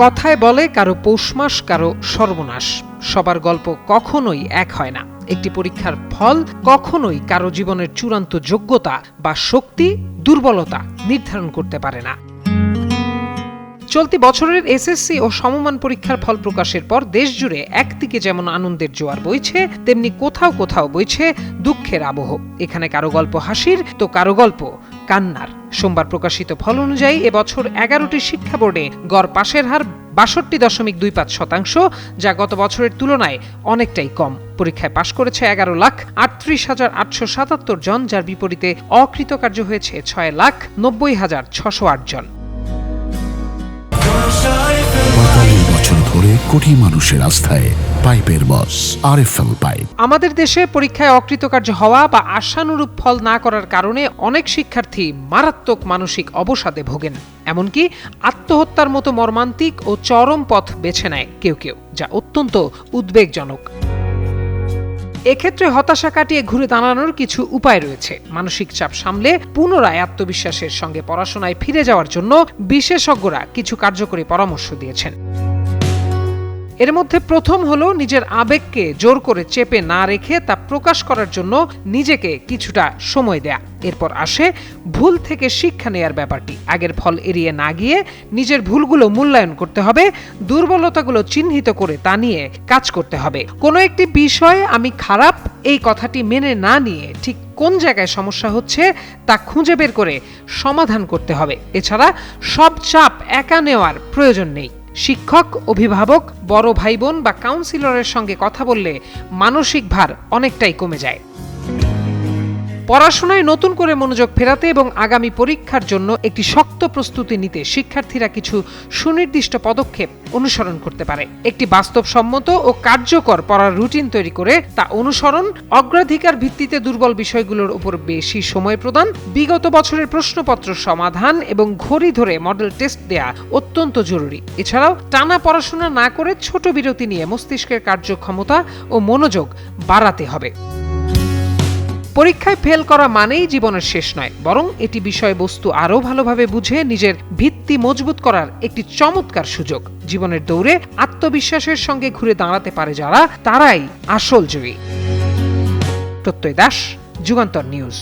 কথায় বলে কারো পৌষ মাস কারো সর্বনাশ, সবার গল্প কখনোই এক হয় না। একটি পরীক্ষার ফল কখনোই কারো জীবনের চূড়ান্ত যোগ্যতা বা শক্তি দুর্বলতা নির্ধারণ করতে পারে না। চলতি বছরের এসএসসি ও সমমান পরীক্ষার ফল প্রকাশের পর দেশজুড়ে একদিকে যেমন আনন্দের জোয়ার বইছে, তেমনি কোথাও কোথাও বইছে দুঃখের আবহ। এখানে কারো গল্প হাসির তো কারো গল্প কান্নার। সোমবার প্রকাশিত ফল অনুযায়ী এবছর 11টি শিক্ষা বোর্ডে গড় পাশের হার 62.25%, যা গত বছরের তুলনায় অনেকটাই কম। পরীক্ষায় পাশ করেছে 11,38,877 জন, যার বিপরীতে অকৃতকার্য হয়েছে 6,90,608 জন। 45 বছর ধরে কোটি মানুষের আস্থায় পাইপের বস আরএফএল পাইপ। আমাদের দেশে পরীক্ষায় অকৃতকার্য হওয়া বা আশানুরূপ ফল না করার কারণে অনেক শিক্ষার্থী মারাত্মক মানসিক অবসাদে ভোগেন, এমনকি আত্মহত্যার মতো মর্মান্তিক ও চরম পথ বেছে নেয় কেউ কেউ, যা অত্যন্ত উদ্বেগজনক। এক্ষেত্রে হতাশা কাটিয়ে ঘুরে দাঁড়ানোর কিছু উপায় রয়েছে। মানসিক চাপ সামলে পুনরায় আত্মবিশ্বাসের সঙ্গে পড়াশোনায় ফিরে যাওয়ার জন্য বিশেষজ্ঞরা কিছু কার্যকরী পরামর্শ দিয়েছেন। এর মধ্যে প্রথম হলো নিজের আবেগকে জোর করে চেপে না রেখে তা প্রকাশ করার জন্য নিজেকে কিছুটা সময় দেয়া। এরপর আসে ভুল থেকে শিক্ষা নেয়ার ব্যাপারটি। আগের ফল এড়িয়ে না গিয়ে নিজের ভুলগুলো মূল্যায়ন করতে হবে, দুর্বলতাগুলো চিহ্নিত করে তা নিয়ে কাজ করতে হবে। কোনো একটি বিষয়ে আমি খারাপ এই কথাটি মেনে না নিয়ে ঠিক কোন জায়গায় সমস্যা হচ্ছে তা খুঁজে বের করে সমাধান করতে হবে। এছাড়া সব চাপ একা নেওয়ার প্রয়োজন নেই। শিক্ষক, অভিভাবক, বড় ভাই বোন বা কাউন্সিলরের সঙ্গে কথা বললে মানসিক ভার অনেকটাই কমে যায়। পড়াশোনায় নতুন করে মনোযোগ ফেরাতে এবং আগামী পরীক্ষার জন্য একটি শক্ত প্রস্তুতি নিতে শিক্ষার্থীরা কিছু সুনির্দিষ্ট পদক্ষেপ অনুসরণ করতে পারে। একটি বাস্তবসম্মত ও কার্যকর পড়ার রুটিন তৈরি করে তা অনুসরণ, অগ্রাধিকার ভিত্তিতে দুর্বল বিষয়গুলোর উপর বেশি সময় প্রদান, বিগত বছরের প্রশ্নপত্র সমাধান এবং ঘড়ি ধরে মডেল টেস্ট দেয়া অত্যন্ত জরুরি। এছাড়াও টানা পড়াশোনা না করে ছোট বিরতি নিয়ে মস্তিষ্কের কার্যক্ষমতা ও মনোযোগ বাড়াতে হবে। পরীক্ষায় ফেল করা মানেই জীবনের শেষ নয়, বরং এটি বিষয়বস্তু আরও ভালোভাবে বুঝে নিজের ভিত্তি মজবুত করার একটি চমৎকার সুযোগ। জীবনের দৌড়ে আত্মবিশ্বাসের সঙ্গে ঘুরে দাঁড়াতে পারে যারা, তারাই আসল জয়ী। প্রত্যয় দাস, যুগান্তর নিউজ।